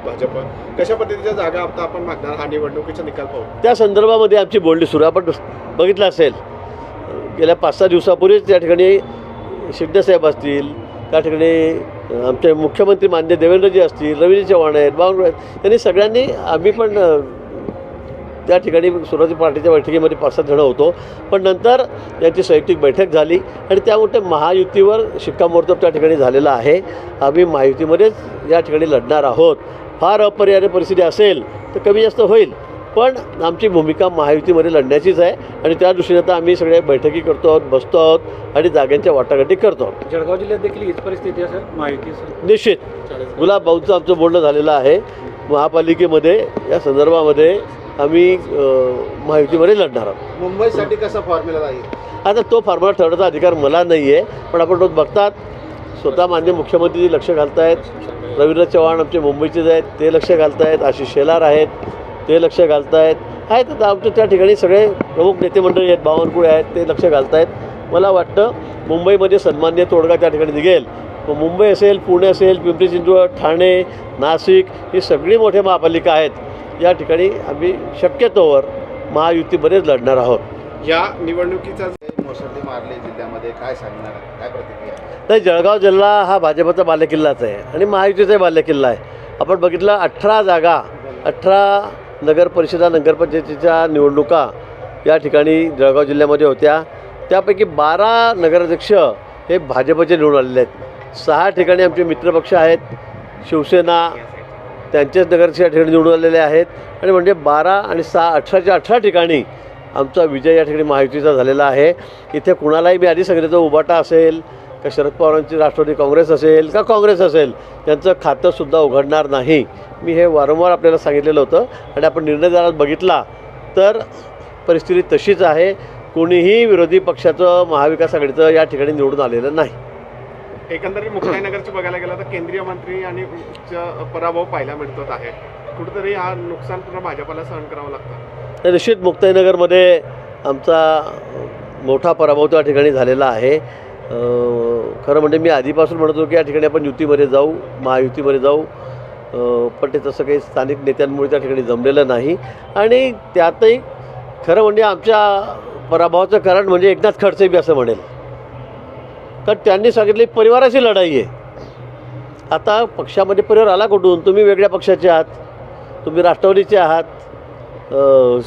भाजप, कशा पद्धतीच्या जागा आता आपण मागणार हा निवडणुकीचा निकाल पाहू? त्या संदर्भामध्ये आमची बोलणी सुरू आहे. आपण बघितलं असेल गेल्या 5-6 दिवसापूर्वीच त्या ठिकाणी शिंदेसाहेब असतील, त्या ठिकाणी आमचे मुख्यमंत्री माननीय देवेंद्रजी असतील, रवीजी चव्हाण आहेत, बावनकुळे आहेत, त्यांनी सगळ्यांनी आम्ही पण त्या ठिकाणी सुरुवाती पार्टीच्या बैठकीमध्ये 5-7 जणं होतो. पण नंतर यांची संयुक्तिक बैठक झाली आणि त्यामुळे महायुतीवर शिक्कामोर्तब त्या ठिकाणी झालेला आहे. आम्ही महायुतीमध्येच या ठिकाणी लढणार आहोत. फार अपरिहार्य परिस्थिती असेल तर कमी जास्त होईल, पण आमची भूमिका महायुतीमध्ये लढण्याचीच आहे आणि त्या दृष्टीने आता आम्ही सगळ्या बैठकी करतो आहोत, बसतो आहोत आणि जागांच्या वाटाघाटी करतो आहोत. जळगाव जिल्ह्यात देखील हीच परिस्थिती असेल महायुतीचं? निश्चित गुलाब भाऊंचं आमचं बोलणं झालेलं आहे. महापालिकेमध्ये या संदर्भामध्ये आम्ही महायुतीमध्ये लढणार आहोत. मुंबईसाठी कसा फॉर्म्युला राहील? आता तो फॉर्म्युला ठरवण्याचा अधिकार मला नाही आहे, पण आपण रोज बघतात स्वतः माननीय मुख्यमंत्री लक्ष घालत आहेत, रवींद्र चव्हाण आमचे मुंबईचेच आहेत ते लक्ष घालत आहेत, आशिष शेलार आहेत ते लक्ष घालत आहेत आमच्या त्या ठिकाणी सगळे प्रमुख नेते मंडळी आहेत, बावनकुळे आहेत ते लक्ष घालत आहेत. मला वाटतं मुंबईमध्ये सन्मान्य तोडगा त्या ठिकाणी निघेल. मुंबई असेल, पुणे असेल, पिंपरी चिंचवड, ठाणे, नाशिक ही सगळी मोठे महापालिका आहेत. या ठिकाणी आम्ही शक्यतोवर महायुतीमध्येच लढणार आहोत. या निवडणुकीचा मुसंडी मारली जिल्ह्यामध्ये काय सांगणार, काय प्रतिक्रिया? नाही, जळगाव जिल्हा हा भाजपचा बालेकिल्लाच आहे आणि महायुतीचाही बालेकिल्ला आहे. आपण बघितलं 18 जागा, 18 नगर परिषदा नगरपंचायतीच्या निवडणुका या ठिकाणी जळगाव जिल्ह्यामध्ये होत्या. त्यापैकी 12 नगराध्यक्ष हे भाजपचे निवडून आलेले आहेत. 6 ठिकाणी आमचे मित्रपक्ष आहेत, शिवसेना त्यांचेच नगराध्यक्ष या ठिकाणी निवडून आलेले आहेत आणि म्हणजे 12 आणि 6 18च्या 18 ठिकाणी आमचा विजय या ठिकाणी महायुतीचा झालेला आहे. इथे कुणालाही मी आधी सांगितलं उबाटा असेल का शरद पवारांची राष्ट्रवादी काँग्रेस असेल का काँग्रेस असेल त्यांचं खातंसुद्धा उघडणार नाही. मी हे वारंवार आपल्याला सांगितलेलं होतं आणि आपण निर्णय जर बघितला तर परिस्थिती तशीच आहे. कोणीही विरोधी पक्षाचं महाविकास आघाडीचं या ठिकाणी निवडून आलेलं नाही. एकंदरीत मुक्ताईनगरची बघायला गेलं तर केंद्रीय मंत्री आणि पराभव पाहायला मिळत आहे. कुठेतरी हा नुकसान पुन्हा भाजपला सहन करावं लागतं. निश्चित मुक्ताईनगरमध्ये आमचा मोठा पराभव त्या ठिकाणी झालेला आहे. खरं म्हणजे मी आधीपासून म्हणतो की या ठिकाणी आपण युतीमध्ये जाऊ, महायुतीमध्ये जाऊ, पण ते तसं काही स्थानिक नेत्यांमुळे त्या ठिकाणी जमलेलं नाही. आणि त्यातही खरं म्हणजे आमच्या पराभवाचं कारण म्हणजे एकनाथ खडसे बी असं म्हणेल, कारण त्यांनी सांगितले परिवाराची लढाई आहे. आता पक्षामध्ये परिवार आला कुठून? तुम्ही वेगळ्या पक्षाचे आहात, तुम्ही राष्ट्रवादीचे आहात,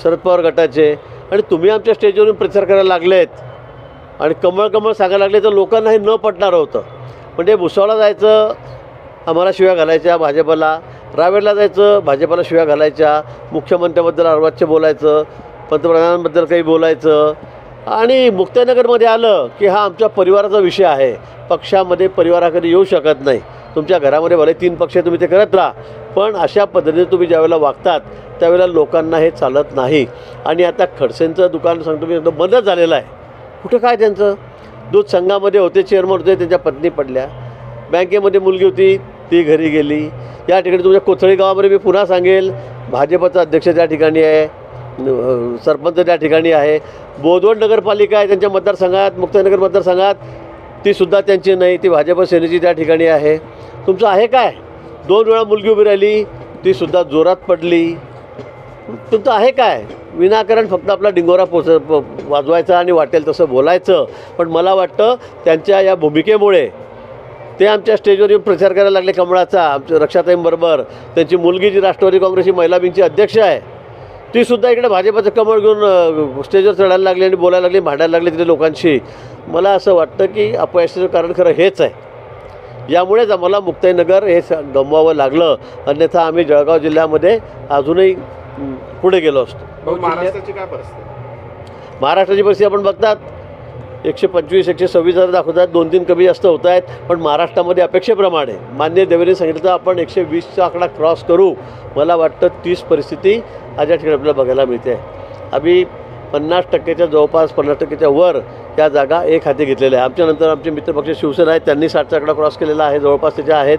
शरद पवार गटाचे, आणि तुम्ही आमच्या स्टेजवरून प्रचार करायला लागलेत आणि कमळ सांगायला लागले तर लोकांना हे न पटणार होतं. म्हणजे भुसावळला जायचं आम्हाला शिव्या घालायच्या भाजपला, रावेरला जायचं भाजपला शिव्या घालायच्या, मुख्यमंत्र्याबद्दल अर्वाच्य बोलायचं, पंतप्रधानांबद्दल काही बोलायचं, आणि मुक्ताईनगरमध्ये आलं की हा आमच्या परिवाराचा विषय आहे. पक्षामध्ये परिवाराकडे येऊ शकत नाही. तुमच्या घरामध्ये भले 3 पक्ष तुम्ही ते करत राहा, पण अशा पद्धतीने तुम्ही ज्यावेळेला वागतात त्यावेळेला लोकांना हे चालत नाही. आणि आता खडसेंचं दुकान सांगतो मी एकदम बंदच झालेलं आहे. कुठं काय त्यांचं दूध संघामध्ये होते, चेअरमन होते, त्यांच्या पत्नी पडल्या, बँकेमध्ये मुलगी होती ती घरी गेली. या ठिकाणी तुमच्या कोथळी गावामध्ये मी पुन्हा सांगेल भाजपचा अध्यक्ष त्या ठिकाणी आहे, सरपंच त्या ठिकाणी आहे, बोदवड नगरपालिका आहे त्यांच्या मतदारसंघात, मुक्ताईनगर मतदारसंघात, तीसुद्धा त्यांची नाही, ती भाजप सेनेची त्या ठिकाणी आहे. तुमचं आहे काय? 2 वेळा मुलगी उभी राहिली तीसुद्धा जोरात पडली. तुमचं आहे काय? विनाकारण फक्त आपला डिंगोरा वाजवायचा आणि वाटेल तसं बोलायचं. पण मला वाटतं त्यांच्या या भूमिकेमुळे ते आमच्या स्टेजवर येऊन प्रचार करायला लागले कमळाचा. आमच्या रक्षाताईंबरोबर त्यांची मुलगी जी राष्ट्रवादी काँग्रेसची महिला विंगची अध्यक्ष आहे तीसुद्धा इकडे भाजपाचं कमळ घेऊन स्टेजवर चढायला लागली आणि बोलायला लागली, भांडायला लागली तिथे लोकांशी. मला असं वाटतं की अपयशाचं कारण खरं हेच आहे. यामुळेच आम्हाला मुक्ताईनगर हे गमवावं लागलं, अन्यथा आम्ही जळगाव जिल्ह्यामध्ये अजूनही पुढे गेलो असतो. महाराष्ट्राची काय परिस्थिती? महाराष्ट्राची परिस्थिती आपण बघतात 125-126 हजार दाखवतात, 2-3 कमी जास्त होत आहेत. पण महाराष्ट्रामध्ये अपेक्षेप्रमाणे माननीय देवेंद्रने सांगितलं तर आपण 120चा आकडा क्रॉस करू. मला वाटतं 30 परिस्थिती आज या ठिकाणी आपल्याला बघायला मिळते. आम्ही 50%च्या जवळपास 50%च्या वर या जागा एक हाती घेतलेल्या आहे. आमच्यानंतर आमचे मित्रपक्ष शिवसेना आहेत, त्यांनी 60चा आकडा क्रॉस केलेला आहे, जवळपास त्याच्या आहेत.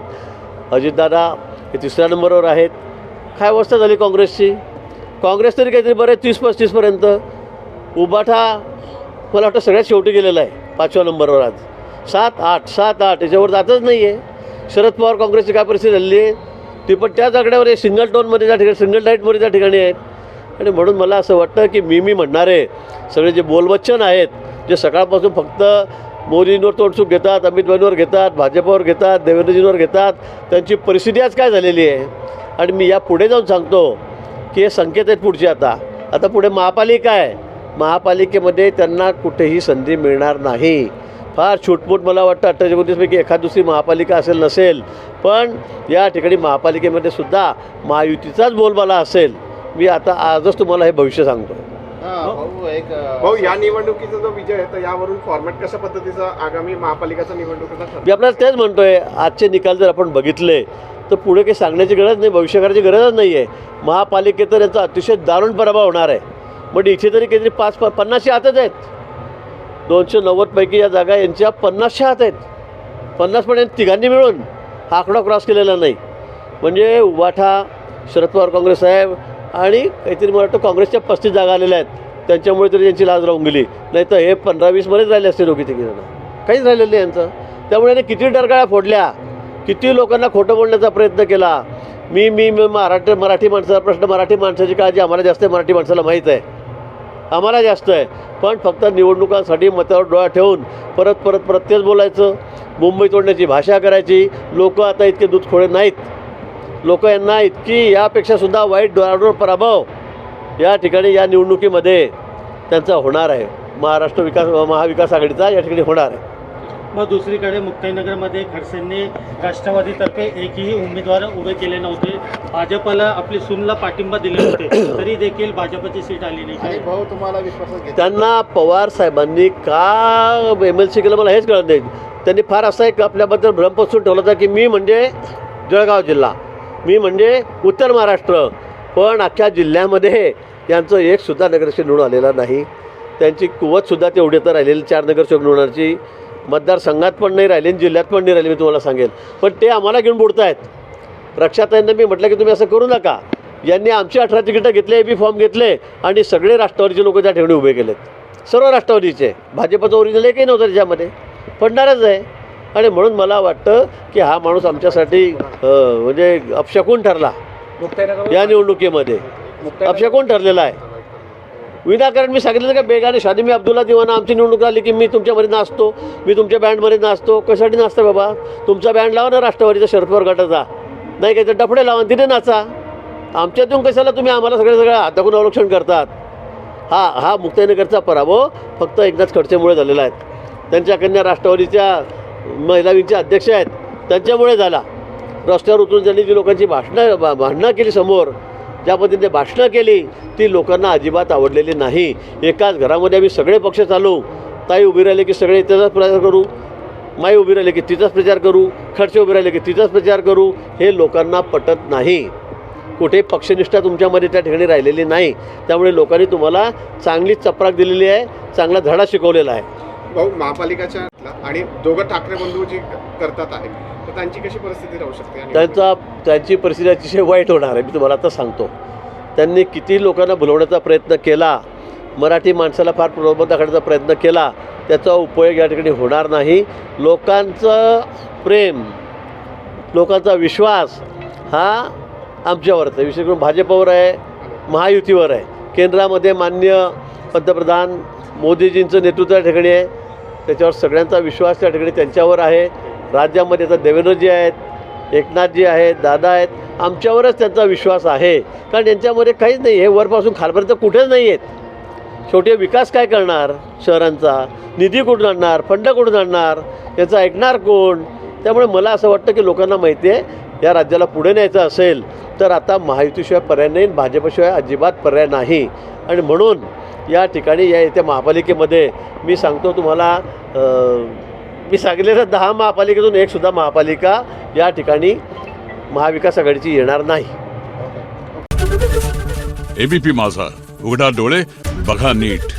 अजितदादा हे 3ऱ्या नंबरवर आहेत. काय अवस्था झाली काँग्रेसची? काँग्रेस तरी काहीतरी बरं 30-35पर्यंत. उबाठा मला वाटतं सगळ्यात शेवटी गेलेला आहे 5व्या नंबरवर आज. 7-8 याच्यावर जातच नाही आहे. शरद पवार काँग्रेसची काय परिस्थिती झालेली आहे? ती पण त्याच आकड्यावर आहे, सिंगल टोनमध्ये त्या ठिकाणी, सिंगल लाईटमध्ये त्या ठिकाणी आहेत. आणि म्हणून मला असं वाटतं की मी म्हणणारे सगळे जे बोलवच्चन आहेत, जे सकाळपासून फक्त मोदींवर तोडसूक घेतात, अमित भाईंवर घेतात, भाजपवर घेतात, देवेंद्रजींवर घेतात, त्यांची परिस्थिती आज काय झालेली आहे. आणि मी या पुढे जाऊन सांगतो की हे संकेत आहेत पुढचे. आता पुढे महापालिका आहे, महापालिकेमध्ये त्यांना कुठेही संधी मिळणार नाही. फार छूटमूट मला वाटतं 28-29पैकी एखाद दुसरी महापालिका असेल नसेल, पण या ठिकाणी महापालिकेमध्ये सुद्धा महायुतीचाच बोलबाला असेल. मी आता आजच तुम्हाला हे भविष्य सांगतो. भाऊ, या निवडणुकीचा जो विजय आहे तर यावरून फॉर्मॅट कशा पद्धतीचा आगामी महापालिकेचा निवडणुकीचा ठरतो? मी आपल्याला तेच म्हणतोय, आजचे निकाल जर आपण बघितले तर पुढे काही सांगण्याची गरज नाही, भविष्य करायची गरजच नाही आहे. महापालिकेत तर यांचा अतिशय दारुण पराभव होणार आहे. म्हणजे इथे तरी काहीतरी 50 हातात आहेत. 290पैकी या जागा यांच्या 50च्या हात आहेत. 50 पण तिघांनी मिळून हा आकडा क्रॉस केलेला नाही. म्हणजे उबाठा, शरद पवार काँग्रेस साहेब आणि काहीतरी मला वाटतं काँग्रेसच्या 35 जागा आलेल्या आहेत. त्यांच्यामुळे तरी यांची लाज राहून गेली. नाही तर हे 15-20मध्येच राहिले असते दोघी तिघी जण. काहीच राहिलेलं नाही यांचं. त्यामुळे यांनी किती डरकाळ्या फोडल्या, किती लोकांना खोटं बोलण्याचा प्रयत्न केला. मी मराठी माणसाचा प्रश्न, मराठी माणसाची काळजी आम्हाला जास्त आहे, मराठी माणसाला माहीत आहे, आम्हाला जास्त आहे. पण फक्त निवडणुकांसाठी मतावर डोळा ठेवून परत तेच बोलायचं, मुंबई तोडण्याची भाषा करायची. लोक आता इतके दूधखोळे नाहीत. लोक यांना इतकी यापेक्षासुद्धा वाईट दारुण पराभव या ठिकाणी या निवडणुकीमध्ये त्यांचा होणार आहे. महाविकास आघाडीचा या ठिकाणी होणार आहे. मग दुसरीकडे मुक्ताईनगरमध्ये खडसेंनी राष्ट्रवादीतर्फे एकही उमेदवार उभे केले नव्हते. भाजपला आपली सूनला पाठिंबा दिले होते, तरी देखील भाजपची सीट आली नाही. भाऊ, तुम्हाला विश्वासात घेतलं? त्यांना पवार साहेबांनी का MLC केलं मला हेच कळत नाही. त्यांनी फार असा एक आपल्याबद्दल भ्रम पसरून ठेवला होता की मी म्हणजे जळगाव जिल्हा, मी म्हणजे उत्तर महाराष्ट्र. पण अख्ख्या जिल्ह्यामध्ये यांचं एकसुद्धा नगरसेवक निवडून आलेला नाही. त्यांची कुवतसुद्धा तेवढी तर राहिलेली 4 नगरसेवक निवडण्याची मतदारसंघात पण नाही राहिली, जिल्ह्यात पण नाही राहिली, मी तुम्हाला सांगेल. पण ते आम्हाला घेऊन बुडत आहेत. रक्षाताईंना मी म्हटलं की तुम्ही असं करू नका. यांनी आमची 18 तिकीटं घेतले, AB फॉर्म घेतले आणि सगळे राष्ट्रवादीचे लोक त्या ठिकाणी उभे केलेत. सर्व राष्ट्रवादीचे. भाजपचं ओरिजिनल एकही नव्हतं त्याच्यामध्ये, पडणारच आहे. आणि म्हणून मला वाटतं की हा माणूस आमच्यासाठी म्हणजे अपशकून ठरला. या निवडणुकीमध्ये अपशकून ठरलेला आहे. विनाकारण मी सांगितलं का बेगाने शादी मी अब्दुल्ला दिवाना आमची निवडणूक आली की मी तुमच्यामध्ये नाचतो, मी तुमच्या बँडमध्ये नाचतो. कशासाठी नाचता बाबा? तुमचा बँड लावा ना राष्ट्रवादीचा, शरद पवार गटाचा, नाही काय तर डफडे लावा तिथे नाचा. आमच्यातून कशाला तुम्ही आम्हाला सगळं हाताकून अवलक्षण करतात? हा मुक्ताईनगरचा पराभव फक्त एकदाच खडसेमुळे झालेला आहे. त्यांच्या कन्या राष्ट्रवादीच्या महिला विंगच्या अध्यक्ष आहेत, त्यांच्यामुळे झाला. रस्त्यावर उतरून त्यांनी जी लोकांची भांडणं केली, समोर ज्या पद्धतीने भाषणं केली ती लोकांना अजिबात आवडलेली नाही. एकाच घरामध्ये आम्ही सगळे पक्ष चालू, ताई उभी राहिले की सगळे त्याचाच प्रचार करू, माई उभी राहिली की तिचाच प्रचार करू, खडसे उभी राहिले की तिचाच प्रचार करू. हे लोकांना पटत नाही. कुठे पक्षनिष्ठा तुमच्यामध्ये त्या ठिकाणी राहिलेली नाही. त्यामुळे लोकांनी तुम्हाला चांगली चपराक दिलेली आहे, चांगला धडा शिकवलेला आहे. भाऊ, महापालिकाच्या आणि दोघं ठाकरे बंधू जी करतात आहे तर त्यांची कशी परिस्थिती राहू शकते? त्यांची परिस्थिती अतिशय वाईट होणार आहे. मी तुम्हाला आता सांगतो. त्यांनी किती लोकांना भुलवण्याचा प्रयत्न केला, मराठी माणसाला फार प्रलोभन दाखवण्याचा प्रयत्न केला, त्याचा उपयोग या ठिकाणी होणार नाही. लोकांचं प्रेम, लोकांचा विश्वास हा आमच्यावरच आहे, विशेष करून भाजपवर आहे, महायुतीवर आहे. केंद्रामध्ये माननीय पंतप्रधान मोदीजींचं नेतृत्व या ठिकाणी आहे, त्याच्यावर सगळ्यांचा विश्वास त्या ठिकाणी त्यांच्यावर आहे. राज्यामध्ये आता देवेंद्रजी आहेत, एकनाथजी आहेत, दादा आहेत, आमच्यावरच त्यांचा विश्वास आहे. कारण यांच्यामध्ये काहीच नाही, हे वरपासून खालपर्यंत कुठेच नाही आहेत. शेवटी विकास काय करणार शहरांचा? निधी कुठून आणणार? फंड कुठून आणणार? याचं ऐकणार कोण? त्यामुळे मला असं वाटतं की लोकांना माहिती आहे या राज्याला पुढे न्यायचं असेल तर आता महायुतीशिवाय पर्याय नाही, भाजपशिवाय अजिबात पर्याय नाही. आणि म्हणून या ठिकाणी या येत्या महापालिकेमध्ये मी सांगतो तुम्हाला, मी सांगितलेलं 10 महापालिकेतून एकसुद्धा महापालिका या ठिकाणी महाविकास आघाडीची येणार नाही. ABP माझा, उघडा डोळे बघा नीट.